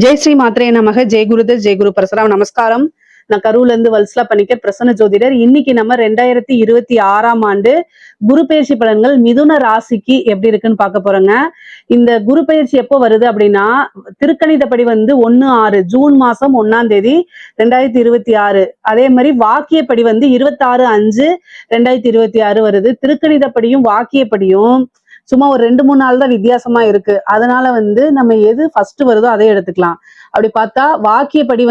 ஜெய் ஸ்ரீ மாத்ரே நமக. ஜெய் குருதர், ஜெய் குரு பரசுராம். நமஸ்காரம். நான் கரூர்ல இருந்து வல்சலா பணிக்கர், பிரசன்ன ஜோதிடர். இன்னைக்கு நம்ம 2026ஆம் ஆண்டு குரு பயிற்சி பலன்கள் மிதுன ராசிக்கு எப்படி இருக்குன்னு பார்க்க போறோங்க. இந்த குரு பயிற்சி எப்போ வருது அப்படின்னா, திருக்கணிதப்படி 1/6 ஜூன் மாசம் 1ஆம் தேதி 2026. அதே மாதிரி வாக்கியப்படி 26/5/2026 வருது. திருக்கணிதப்படியும் வாக்கியப்படியும் சும்மா ஒரு 2-3 நாள் தான் வித்தியாசமா இருக்கு. அதனால நம்ம எது ஃபர்ஸ்ட் வருதோ அதை எடுத்துக்கலாம். அப்படி பார்த்தா வாக்கியப்படி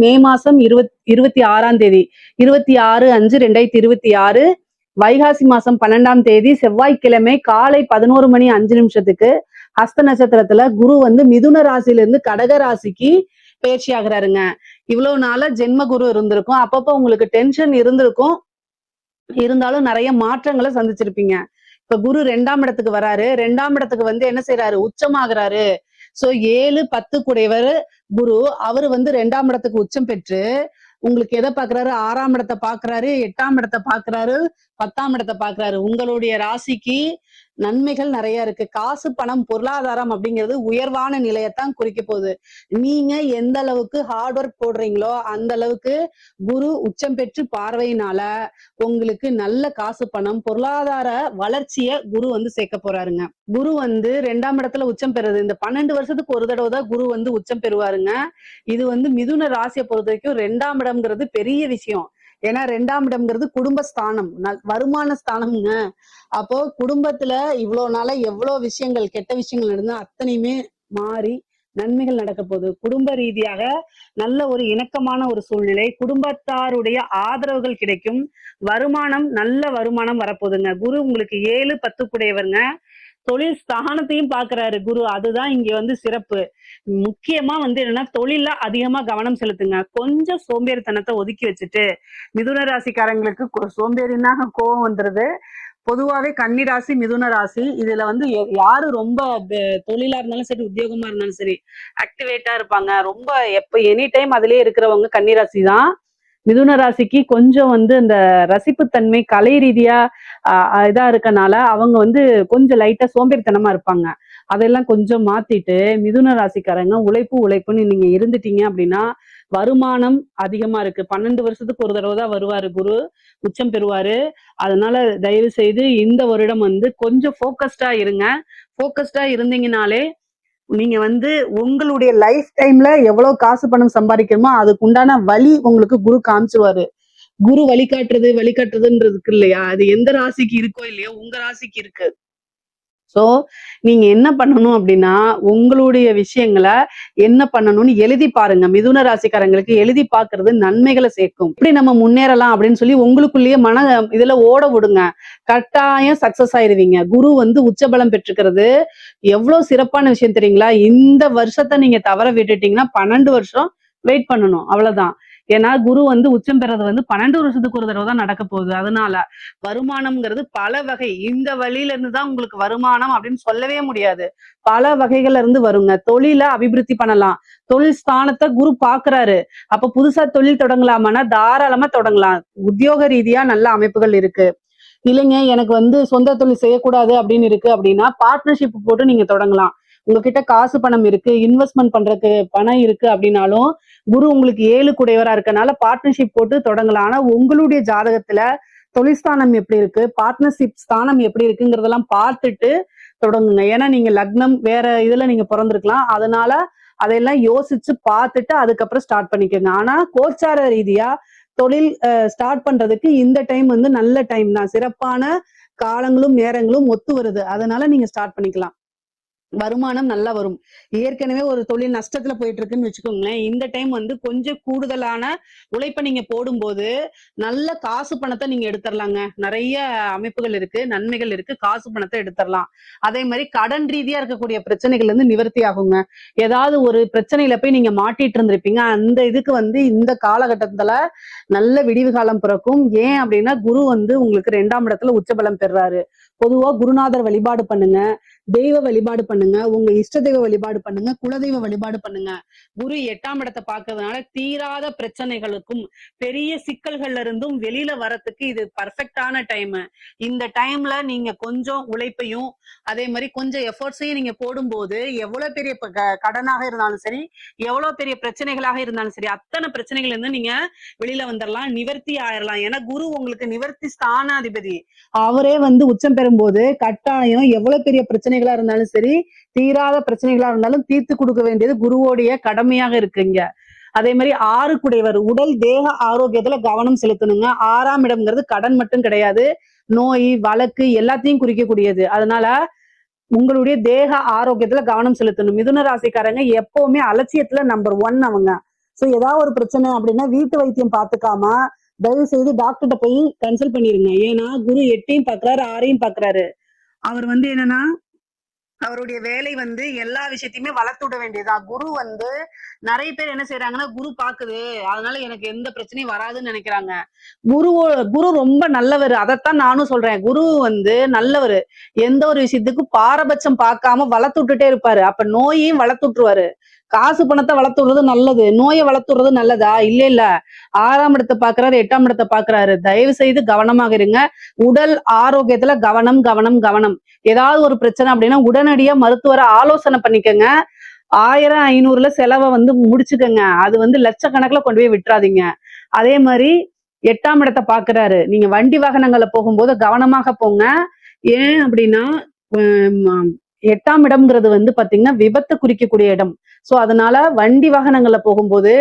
மே மாசம் 26ஆம் தேதி 26/5/2026 வைகாசி மாசம் 12ஆம் தேதி செவ்வாய்க்கிழமை காலை 11:05 ஹஸ்த நட்சத்திரத்துல குரு மிதுன ராசியில இருந்து கடக ராசிக்கு பயிற்சி ஆகுறாருங்க. இவ்வளவு நாள ஜென்ம குரு இருந்திருக்கும். அப்பப்போ உங்களுக்கு டென்ஷன் இருந்திருக்கும். இருந்தாலும் நிறைய மாற்றங்களை சந்திச்சிருப்பீங்க. இப்ப குரு 2ஆம் இடத்துக்கு வராரு. 2ஆம் இடத்துக்கு என்ன செய்யறாரு? உச்சமாகிறாரு. சோ 7-10 கூடையவர் குரு. அவரு 2ஆம் இடத்துக்கு உச்சம் பெற்று உங்களுக்கு எதை பாக்குறாரு? 6ஆம் இடத்தை பாக்குறாரு, 8ஆம் இடத்தை பாக்குறாரு, 10ஆம் இடத்தை பாக்குறாரு. உங்களுடைய ராசிக்கு நன்மைகள் நிறைய இருக்கு. காசு, பணம், பொருளாதாரம் அப்படிங்கிறது உயர்வான நிலையத்தான் குறிக்க போகுது. நீங்க எந்த அளவுக்கு ஹார்ட் ஒர்க் போடுறீங்களோ அந்த அளவுக்கு குரு உச்சம் பெற்று பார்வையினால உங்களுக்கு நல்ல காசு, பணம், பொருளாதார வளர்ச்சிய குரு சேர்க்க போறாருங்க. குரு 2ஆம் இடத்துல உச்சம் பெறுது. இந்த 12 வருஷத்துக்கு ஒரு தடவை தான் குரு உச்சம் பெறுவாருங்க. இது மிதுன ராசியை பொறுத்த வரைக்கும் 2ஆம் இடம்ங்கிறது பெரிய விஷயம். ஏன்னா 2ஆம் இடம்ங்கிறது குடும்பஸ்தானம், வருமான ஸ்தானம்ங்க. அப்போ குடும்பத்துல இவ்வளவு நாள எவ்வளவு விஷயங்கள், கெட்ட விஷயங்கள் நடந்தா அத்தனையுமே மாறி நன்மைகள் நடக்க போகுது. குடும்ப ரீதியாக நல்ல ஒரு இணக்கமான ஒரு சூழ்நிலை, குடும்பத்தாருடைய ஆதரவுகள் கிடைக்கும், வருமானம், நல்ல வருமானம் வரப்போகுதுங்க. குரு உங்களுக்கு 7-10 கூடையவருங்க. தொழில் ஸ்தானத்தையும் பாக்குறாரு குரு. அதுதான் இங்க சிறப்பு. முக்கியமா என்னன்னா தொழில அதிகமா கவனம் செலுத்துங்க. கொஞ்சம் சோம்பேறித்தனத்தை ஒதுக்கி வச்சுட்டு, மிதுன ராசிக்காரங்களுக்கு சோம்பேறினா கோபம் வந்துருது. பொதுவாவே கன்னி ராசி, மிதுன ராசி இதுல யாரு ரொம்ப தொழிலா இருந்தாலும் சரி, உத்தியோகமா இருந்தாலும் சரி ஆக்டிவேட்டா இருப்பாங்க. ரொம்ப எப்ப எனி டைம் அதுலயே இருக்கிறவங்க கன்னி ராசி தான். மிதுன ராசிக்கு கொஞ்சம் இந்த ரசிப்புத்தன்மை, கலை ரீதியா இதா இருக்கனால அவங்க கொஞ்சம் லைட்டா சோம்பேறித்தனமா இருப்பாங்க. அதெல்லாம் கொஞ்சம் மாத்திட்டு மிதுன ராசிக்காரங்க உழைப்புன்னு நீங்க இருந்துட்டீங்க அப்படின்னா வருமானம் அதிகமா இருக்கு. 12 வருஷத்துக்கு ஒரு தடவை தான் வருவாரு குரு, உச்சம் பெறுவாரு. அதனால தயவு செய்து இந்த வருடம் கொஞ்சம் போக்கஸ்டா இருங்க. போக்கஸ்டா இருந்தீங்கனாலே நீங்க உங்களுடைய லைஃப் டைம்ல எவ்வளவு காசு பணம் சம்பாதிக்கணுமோ அதுக்கு உண்டான வழி உங்களுக்கு குரு காமிச்சுவாரு. குரு வழிகாட்டுறதுன்றதுக்கு இல்லையா, அது எந்த ராசிக்கு இருக்கோ இல்லையோ உங்க ராசிக்கு இருக்கு. சோ நீங்க என்ன பண்ணணும் அப்படின்னா, உங்களுடைய விஷயங்களை என்ன பண்ணணும்னு எழுதி பாருங்க. மிதுன ராசிக்காரங்களுக்கு எழுதி பாக்குறது நன்மைகளை சேர்க்கும். எப்படி நம்ம முன்னேறலாம் அப்படின்னு சொல்லி உங்களுக்குள்ளேயே இதுல ஓட விடுங்க. கட்டாயம் சக்சஸ் ஆயிருவீங்க. குரு உச்சபலம் பெற்றுக்கிறது எவ்வளவு சிறப்பான விஷயம் தெரியுங்களா? இந்த வருஷத்தை நீங்க தவற விட்டுட்டீங்கன்னா 12 வருஷம் வெயிட் பண்ணணும், அவ்வளவுதான். ஏன்னா குரு உச்சம் பெறது 12 வருஷத்துக்கு ஒரு தடவை தான் நடக்க போகுது. அதனால வருமானம்ங்கிறது பல வகை. இந்த வழியில இருந்து தான் உங்களுக்கு வருமானம் அப்படின்னு சொல்லவே முடியாது. பல வகைகள்ல இருந்து வருங்க. தொழில அபிவிருத்தி பண்ணலாம். தொழில் ஸ்தானத்தை குரு பாக்குறாரு. அப்ப புதுசா தொழில் தொடங்கலாமான்னா தாராளமா தொடங்கலாம். உத்தியோக ரீதியா நல்ல அமைப்புகள் இருக்கு. இல்லைங்க எனக்கு சொந்த தொழில் செய்யக்கூடாது அப்படின்னு இருக்கு அப்படின்னா பார்ட்னர்ஷிப் போட்டு நீங்க தொடங்கலாம். உங்ககிட்ட காசு பணம் இருக்கு, இன்வெஸ்ட்மெண்ட் பண்றதுக்கு பணம் இருக்கு அப்படின்னாலும் குரு உங்களுக்கு 7 கூடையவரா இருக்கனால பார்ட்னர்ஷிப் போட்டு தொடங்கலாம். ஆனா உங்களுடைய ஜாதகத்துல தொழில் ஸ்தானம் எப்படி இருக்கு, பார்ட்னர்ஷிப் ஸ்தானம் எப்படி இருக்குங்கிறதெல்லாம் பார்த்துட்டு தொடங்குங்க. ஏன்னா நீங்க லக்னம் வேற இதுல நீங்க பிறந்திருக்கலாம். அதனால அதையெல்லாம் யோசிச்சு பார்த்துட்டு அதுக்கப்புறம் ஸ்டார்ட் பண்ணிக்கோங்க. ஆனா கோச்சார ரீதியா தொழில் ஸ்டார்ட் பண்றதுக்கு இந்த டைம் நல்ல டைம் தான். சிறப்பான காலங்களும் நேரங்களும் ஒத்து வருது. அதனால நீங்க ஸ்டார்ட் பண்ணிக்கலாம். வருமானம் நல்லா வரும். ஏற்கனவே ஒரு தொழில் நஷ்டத்துல போயிட்டு இருக்குன்னு வச்சுக்கோங்களேன். இந்த டைம் கொஞ்சம் கூடுதலான உழைப்பை நீங்க போடும்போது நல்ல காசு பணத்தை நீங்க எடுத்துடலாங்க. நிறைய அமைப்புகள் இருக்கு, நன்மைகள் இருக்கு. காசு பணத்தை எடுத்துடலாம். அதே மாதிரி கடன் ரீதியா இருக்கக்கூடிய பிரச்சனைகள் நிவர்த்தி ஆகுங்க. ஏதாவது ஒரு பிரச்சனையில போய் நீங்க மாட்டிட்டு இருந்திருப்பீங்க. அந்த இதுக்கு இந்த காலகட்டத்துல நல்ல விடிவு காலம் பிறக்கும். ஏன் அப்படின்னா குரு உங்களுக்கு 2ஆம் இடத்துல உச்சபலம் பெறாரு. பொதுவா குருநாதர் வழிபாடு பண்ணுங்க. தெய்வ வழிபாடு பண்ணுங்க, உங்க இஷ்ட தெய்வ வழிபாடு பண்ணுங்க, குலதெய்வ வழிபாடு பண்ணுங்க. குரு 8ஆம் இடத்தை பார்க்கறதுனால தீராத பிரச்சனைகளுக்கும் பெரிய சிக்கல்கள்ல இருந்தும் வெளியில வரத்துக்கு இது பர்ஃபெக்டான டைம். இந்த டைம்ல நீங்க கொஞ்சம் உழைப்பையும் அதே மாதிரி கொஞ்சம் எஃபர்ட்ஸையும் நீங்க போடும்போது எவ்வளவு பெரிய கடனாக இருந்தாலும் சரி, எவ்வளவு பெரிய பிரச்சனைகளாக இருந்தாலும் சரி, அத்தனை பிரச்சனைகள் இருந்து நீங்க வெளியில வந்துடலாம், நிவர்த்தி ஆயிரலாம். ஏன்னா குரு உங்களுக்கு நிவர்த்தி ஸ்தானாதிபதி. அவரே வந்து உச்சம் பெறும்போது கட்டாயம் எவ்வளவு பெரிய பிரச்சனைகளா இருந்தாலும் சரி, தீராத பிரச்சனைகளா இருந்தாலும் தீர்த்து கொடுக்க வேண்டியது குருவோடைய கடமையாக இருக்குங்க. அதே மாதிரி 6 குடையவர் உடல் தேக ஆரோக்கியத்துல கவனம் செலுத்தணுங்க. 6ஆம் இடம்ங்கிறது கடன் மட்டும் கிடையாது, நோய் வழக்கு எல்லாத்தையும் குறிக்கக்கூடியது. அதனால உங்களுடைய தேக ஆரோக்கியத்துல கவனம் செலுத்தணும். மிதுன ராசிக்காரங்க எப்பவுமே அலட்சியத்துல நம்பர் 1 அவங்க. சோ ஏதாவது ஒரு பிரச்சனை அப்படின்னா வீட்டு வைத்தியம் பார்த்துக்காம தயவு செய்து டாக்டர்கிட்ட போய் கன்சல்ட் பண்ணிருங்க. ஏன்னா குரு 8ஐயும் பாக்குறாரு 6ஐயும் பாக்குறாரு. அவர் வந்து என்னன்னா அவருடைய வேலை வந்து எல்லா விஷயத்தையுமே வளர்த்து விட வேண்டியதுதான். குரு வந்து நிறைய பேர் என்ன செய்யறாங்கன்னா, குரு பாக்குது அதனால எனக்கு எந்த பிரச்சனையும் வராதுன்னு நினைக்கிறாங்க. குரு ரொம்ப நல்லவர். அதைத்தான் நானும் சொல்றேன். குரு வந்து நல்லவர். எந்த ஒரு விஷயத்துக்கும் பாரபட்சம் பார்க்காம வளர்த்து விட்டுட்டே இருப்பாரு. அப்ப நோயையும் வளர்த்து விட்டுருவாரு. காசு பணத்தை வளர்த்து விடுறது நல்லது, நோயை வளர்த்து விடுறது நல்லதா? இல்ல இல்ல. 6ஆம் இடத்தை பாக்குறாரு, 8ஆம் இடத்தை பாக்குறாரு. தயவு செய்து கவனமாக இருங்க. உடல் ஆரோக்கியத்துல கவனம் கவனம் கவனம். ஏதாவது ஒரு பிரச்சனை அப்படின்னா உடனடியா மருத்துவரை ஆலோசனை பண்ணிக்கங்க. 1000 500ல செலவை வந்து முடிச்சுக்கங்க. அது வந்து லட்சக்கணக்குல கொண்டு போய் விட்டுறாதீங்க. அதே மாதிரி 8ஆம் இடத்தை பாக்குறாரு. நீங்க வண்டி வாகனங்கள்ல போகும்போது கவனமாக போங்க. ஏன் அப்படின்னா 8ஆம் இடம்ங்கிறது வந்து பாத்தீங்கன்னா விபத்தை குறிக்கக்கூடிய இடம். சோ அதனால வண்டி வாகனங்கள்ல போகும்போது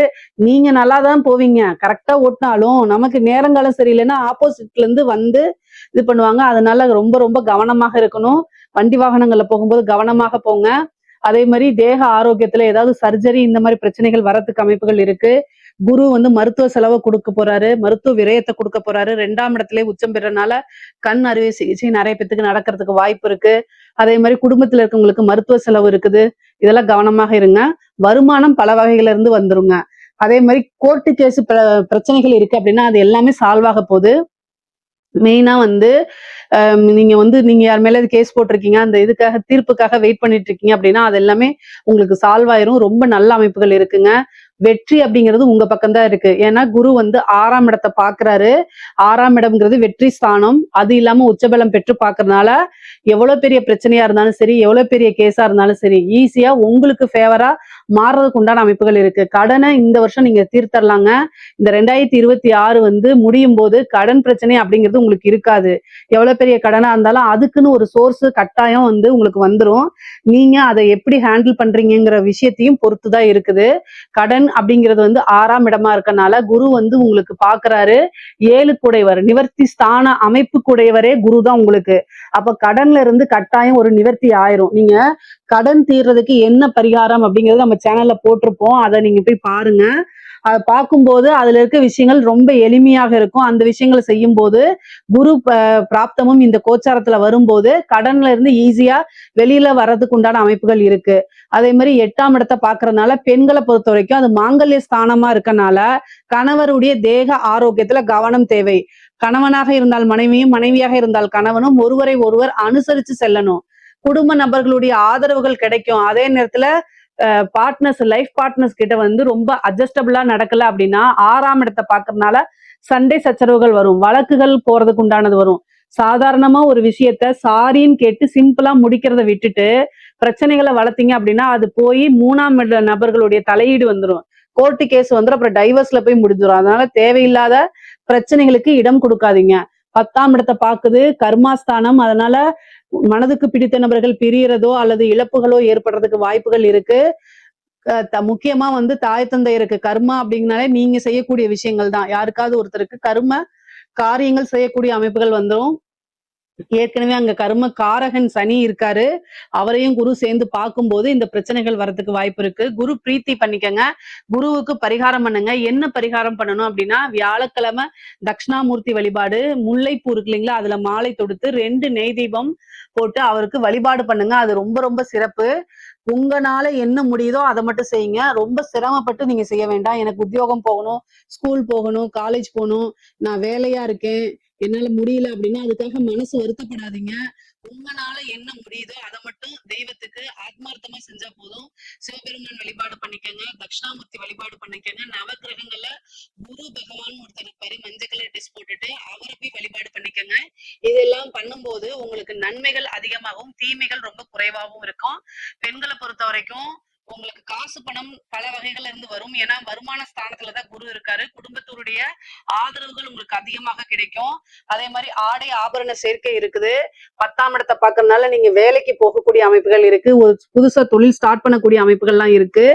நீங்க நல்லாதான் போவீங்க, கரெக்டா ஓட்டினாலும் நமக்கு நேரங்காலம் சரியில்லைன்னா ஆப்போசிட்ல இருந்து வந்து இது பண்ணுவாங்க. அதனால ரொம்ப ரொம்ப கவனமாக இருக்கணும். வண்டி வாகனங்கள்ல போகும்போது கவனமாக போங்க. அதே மாதிரி தேக ஆரோக்கியத்துல ஏதாவது சர்ஜரி இந்த மாதிரி பிரச்சனைகள் வரத்துக்கு அமைப்புகள் இருக்கு. குரு வந்து மருத்துவ செலவை கொடுக்க போறாரு, மருத்துவ விரயத்தை கொடுக்க போறாரு. 2ஆம் இடத்திலே உச்சம் பெறனால கண் அறுவை சிகிச்சை நிறைய பேத்துக்கு நடக்கிறதுக்கு வாய்ப்பு இருக்கு. அதே மாதிரி குடும்பத்துல இருக்கவங்களுக்கு மருத்துவ செலவு இருக்குது. இதெல்லாம் கவனமாக இருங்க. வருமானம் பல வகையில இருந்து வந்துருங்க. அதே மாதிரி கோர்ட்டு கேஸ் பிரச்சனைகள் இருக்கு அப்படின்னா அது எல்லாமே சால்வ் ஆக போகுது. மெயினா வந்து நீங்க யார் மேல கேஸ் போட்டிருக்கீங்க, அந்த இதுக்காக தீர்ப்புக்காக வெயிட் பண்ணிட்டு இருக்கீங்க அப்படின்னா அது எல்லாமே உங்களுக்கு சால்வ் ஆயிரும். ரொம்ப நல்ல அமைப்புகள் இருக்குங்க. வெற்றி அப்படிங்கிறது உங்க பக்கம் தான் இருக்கு. ஏன்னா குரு வந்து 6ஆம் இடத்தை பாக்குறாரு. 6ஆம் இடம்ங்கிறது வெற்றி ஸ்தானம். அது இல்லாம உச்சபலம் பெற்று பாக்குறதுனால எவ்வளவு பெரிய பிரச்சனையா இருந்தாலும் சரி, எவ்வளவு பெரிய கேஸா இருந்தாலும் சரி, ஈஸியா உங்களுக்கு ஃபேவரா மாறுறதுக்கு உண்டான அமைப்புகள் இருக்கு. கடனை இந்த வருஷம் நீங்க தீர்த்தரலாங்க. இந்த 2026 வந்து முடியும் போது கடன் பிரச்சனை அப்படிங்கிறது உங்களுக்கு இருக்காது. எவ்வளவு பெரிய கடனா இருந்தாலும் அதுக்குன்னு ஒரு சோர்ஸ் கட்டாயம் வந்து உங்களுக்கு வந்துரும். நீங்க அதை எப்படி ஹேண்டில் பண்றீங்கிற விஷயத்தையும் பொறுத்துதான் இருக்குது. கடன் அப்படிங்கிறது வந்து 6ஆம் இடமா இருக்கனால குரு வந்து உங்களுக்கு பாக்குறாரு. 7 கூடையவர் நிவர்த்தி ஸ்தான அமைப்பு கூடையவரே குரு தான் உங்களுக்கு. அப்ப கடன்ல இருந்து கட்டாயம் ஒரு நிவர்த்தி ஆயிரும். நீங்க கடன் தீர்றதுக்கு என்ன பரிகாரம் அப்படிங்கறது நம்ம சேனல்ல போட்டிருப்போம். அதை நீங்க போய் பாருங்க. அதை பார்க்கும்போது அதுல இருக்க விஷயங்கள் ரொம்ப எளிமையாக இருக்கும். அந்த விஷயங்களை செய்யும் போது குரு பிராப்தமும் இந்த கோச்சாரத்துல வரும்போது கடன்ல இருந்து ஈஸியா வெளியில வர்றதுக்கு உண்டான அமைப்புகள் இருக்கு. அதே மாதிரி 8ஆம் இடத்தை பாக்குறதுனால பெண்களை பொறுத்த வரைக்கும் அது மாங்கல்ய ஸ்தானமா இருக்கனால கணவருடைய தேக ஆரோக்கியத்துல கவனம் தேவை. கணவனாக இருந்தால் மனைவியும், மனைவியாக இருந்தால் கணவனும் ஒருவரை ஒருவர் அனுசரிச்சு செல்லணும். குடும்ப நபர்களுடைய ஆதரவுகள் கிடைக்கும். அதே நேரத்துல லைஃப் பார்ட்னர்ஸ் கிட்ட வந்து ரொம்ப அட்ஜஸ்டபிளா நடக்கல அப்படின்னா 6ஆம் இடத்தை பாக்குறதுனால சண்டை சச்சரவுகள் வரும், வழக்குகள் போறதுக்கு உண்டானது வரும். சாதாரணமா ஒரு விஷயத்த சாரின்னு கேட்டு சிம்பிளா முடிக்கிறத விட்டுட்டு பிரச்சனைகளை வளர்த்தீங்க அப்படின்னா அது போய் 3ஆம் இட நபர்களுடைய தலையீடு வந்துடும். கோர்ட்டு கேஸ் வந்துடும். அப்புறம் டைவர்ஸ்ல போய் முடிஞ்சிடும். அதனால தேவையில்லாத பிரச்சனைகளுக்கு இடம் கொடுக்காதீங்க. 10ஆம் இடத்தை பாக்குது, கர்மாஸ்தானம். அதனால மனதுக்கு பிடித்த நபர்கள் பிரியறதோ அல்லது இழப்புகளோ ஏற்படுறதுக்கு வாய்ப்புகள் இருக்கு. முக்கியமா வந்து தாய் தந்தையருக்கு கர்மா அப்படிங்கனாலே நீங்க செய்யக்கூடிய விஷயங்கள் தான். யாருக்காவது ஒருத்தருக்கு கர்ம காரியங்கள் செய்யக்கூடிய அமைப்புகள் வந்துடும். ஏற்கனவே அங்க கர்ம காரகன் சனி இருக்காரு. அவரையும் குரு சேர்ந்து பார்க்கும்போது இந்த பிரச்சனைகள் வரதுக்கு வாய்ப்பு இருக்கு. குரு பிரீத்தி பண்ணிக்கங்க. குருவுக்கு பரிகாரம் பண்ணுங்க. என்ன பரிகாரம் பண்ணணும் அப்படின்னா, வியாழக்கிழமை தட்சிணாமூர்த்தி வழிபாடு, முல்லைப்பூ இருக்கு இல்லைங்களா, அதுல மாலை தொடுத்து 2 நெய் தீபம் போட்டு அவருக்கு வழிபாடு பண்ணுங்க. அது ரொம்ப ரொம்ப சிறப்பு. உங்களால என்ன முடியுதோ அதை மட்டும் செய்யுங்க. ரொம்ப சிரமப்பட்டு நீங்க செய்ய வேண்டாம். எனக்கு உத்தியோகம் போகணும், ஸ்கூல் போகணும், காலேஜ் போகணும், நான் வேலையா இருக்கேன், என்னால முடியல அப்படின்னா அதுக்காக மனசு வருத்தப்படாதீங்க. உங்களால என்ன முடியுதோ அதை மட்டும் தெய்வத்துக்கு ஆத்மார்த்தமா செஞ்சா போதும். சிவபெருமான் வழிபாடு பண்ணிக்கங்க, தட்சிணாமூர்த்தி வழிபாடு பண்ணிக்கங்க, நவகிரகங்கள்ல குரு பகவான் ஒருத்தர் இருப்பாரு, மஞ்சள் கலர் ட்ரெஸ் போட்டுட்டு அவரை போய் வழிபாடு பண்ணிக்கங்க. இதெல்லாம் பண்ணும்போது உங்களுக்கு நன்மைகள் அதிகமாகவும் தீமைகள் ரொம்ப குறைவாகவும் இருக்கும். பெண்களை பொறுத்த வரைக்கும் உங்களுக்கு காசு பணம் பல வகைகள்ல இருந்து வரும். ஏன்னா வருமான ஸ்தானத்துலதான் குரு இருக்காரு. குடும்பத்தோருடைய ஆதரவுகள் உங்களுக்கு அதிகமாக கிடைக்கும். அதே மாதிரி ஆடை ஆபரண சேர்க்கை இருக்குது. 10ஆம் இடத்தை பார்க்கறதுனால நீங்க வேலைக்கு போகக்கூடிய அமைப்புகள் இருக்கு. ஒரு புதுசா தொழில் ஸ்டார்ட் பண்ணக்கூடிய அமைப்புகள்லாம் இருக்கு.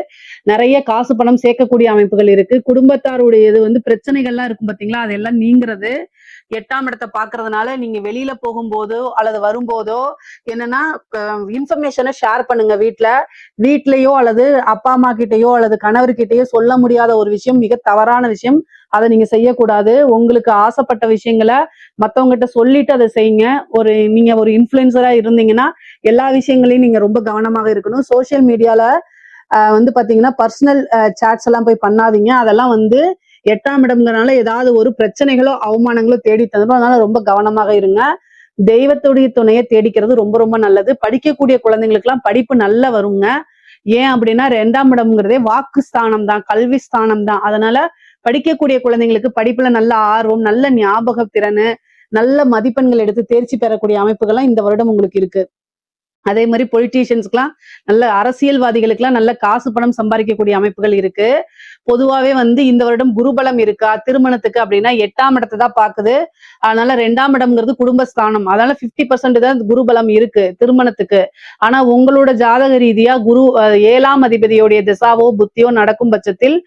நிறைய காசு பணம் சேர்க்கக்கூடிய அமைப்புகள் இருக்கு. குடும்பத்தாருடையது வந்து பிரச்சனைகள்லாம் இருக்கும் பாத்தீங்களா, அதெல்லாம் நீங்கிறது. 8ஆம் இடத்தை பாக்குறதுனால நீங்க வெளியில போகும்போதோ அல்லது வரும்போதோ என்னன்னா இன்ஃபர்மேஷனை ஷேர் பண்ணுங்க. வீட்லயோ அல்லது அப்பா அம்மா கிட்டயோ அல்லது கணவர்கிட்டயோ சொல்ல முடியாத ஒரு விஷயம் மிக தவறான விஷயம். அதை நீங்க செய்யக்கூடாது. உங்களுக்கு ஆசைப்பட்ட விஷயங்களை மத்தவங்ககிட்ட சொல்லிட்டு அதை செய்யுங்க. நீங்க ஒரு இன்ஃபுளுசரா இருந்தீங்கன்னா எல்லா விஷயங்களையும் நீங்க ரொம்ப கவனமாக இருக்கணும். சோசியல் மீடியால வந்து பாத்தீங்கன்னா பர்சனல் சாட்ஸ் எல்லாம் போய் பண்ணாதீங்க. அதெல்லாம் வந்து 8ஆம் இடம்ங்கிறனால ஏதாவது ஒரு பிரச்சனைகளோ அவமானங்களோ தேடி தந்துடும். அதனால ரொம்ப கவனமாக இருங்க. தெய்வத்துடைய துணையை தேடிக்கிறது ரொம்ப ரொம்ப நல்லது. படிக்கக்கூடிய குழந்தைங்களுக்கு எல்லாம் படிப்பு நல்லா வருங்க. ஏன் அப்படின்னா 2ஆம் இடம்ங்கிறதே வாக்கு ஸ்தானம் தான், கல்வி ஸ்தானம் தான். அதனால படிக்கக்கூடிய குழந்தைங்களுக்கு படிப்புல நல்ல ஆர்வம், நல்ல ஞாபக திறனு, நல்ல மதிப்பெண்கள் எடுத்து தேர்ச்சி பெறக்கூடிய அமைப்புகள்லாம் இந்த வருடம் உங்களுக்கு இருக்கு. அதே மாதிரி பொலிட்டீஷியன்ஸ்க்குலாம் நல்ல அரசியல்வாதிகளுக்கெல்லாம் நல்ல காசு பணம் சம்பாதிக்கக்கூடிய அமைப்புகள் இருக்கு. பொதுவாவே வந்து இந்த வருடம் குருபலம் இருக்கா திருமணத்துக்கு அப்படின்னா 8ஆம் இடத்தை தான் பாக்குது. அதனால 2ஆம் இடம்ங்கிறது குடும்பஸ்தானம். அதனால 50% தான் குருபலம் இருக்கு திருமணத்துக்கு. ஆனா உங்களோட ஜாதக ரீதியா குரு 7ஆம் அதிபதியோடைய திசாவோ புத்தியோ நடக்கும் பட்சத்தில்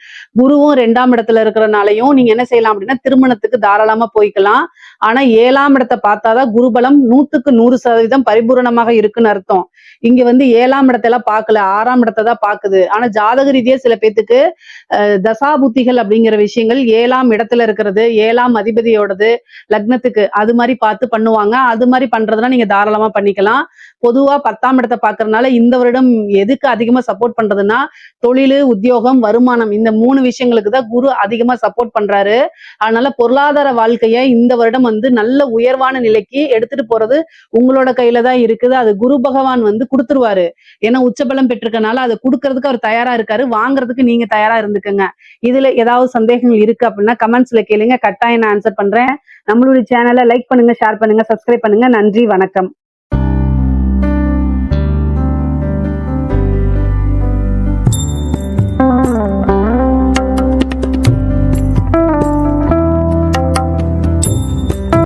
குருவும் 2ஆம் இடத்துல இருக்கிறனாலையும் நீங்க என்ன செய்யலாம் அப்படின்னா திருமணத்துக்கு தாராளமா போய்க்கலாம். ஆனா 7ஆம் இடத்தை பார்த்தாதான் குருபலம் 100க்கு 100% பரிபூரணமாக இருக்குன்னு அர்த்தம். இங்க வந்து 7ஆம் இடத்தெல்லாம் பார்க்கல, 6ஆம் இடத்தை தான் பாக்குது. ஆனா ஜாதக ரீதியா சில பேத்துக்கு தசாபுத்திகள் அப்படிங்கிற விஷயங்கள் 7ஆம் இடத்துல இருக்கிறது, 7ஆம் அதிபதியோடது லக்னத்துக்கு அது மாதிரி பார்த்து பண்ணுவாங்க. அது மாதிரி பண்றதுனா நீங்க தாராளமா பண்ணிக்கலாம். பொதுவா 10ஆம் இடத்தை பாக்குறதுனால இந்த வருடம் எதுக்கு அதிகமா சப்போர்ட் பண்றதுன்னா தொழில், உத்தியோகம், வருமானம் இந்த 3 விஷயங்களுக்கு தான் குரு அதிகமா சப்போர்ட் பண்றாரு. அதனால பொருளாதார வாழ்க்கைய இந்த வருடம் வந்து நல்ல உயர்வான நிலைக்கு எடுத்துட்டு போறது உங்களோட கையில தான் இருக்குது. அது குரு பகவான் வந்து கொடுத்துருவாரு. ஏன்னா உச்சபலம் பெற்றிருக்கனால அதை கொடுக்கறதுக்கு அவர் தயாரா இருக்காரு. வாங்குறதுக்கு நீங்க தயாரா இருந்துக்கங்க. இதுல ஏதாவது சந்தேகங்கள் இருக்கு அப்படின்னா கமெண்ட்ஸ்ல கேளுங்க, கட்டாயம் நான் ஆன்சர் பண்றேன். நம்மளுடைய சேனலை லைக் பண்ணுங்க, ஷேர் பண்ணுங்க, சப்ஸ்கிரைப் பண்ணுங்க. நன்றி, வணக்கம்.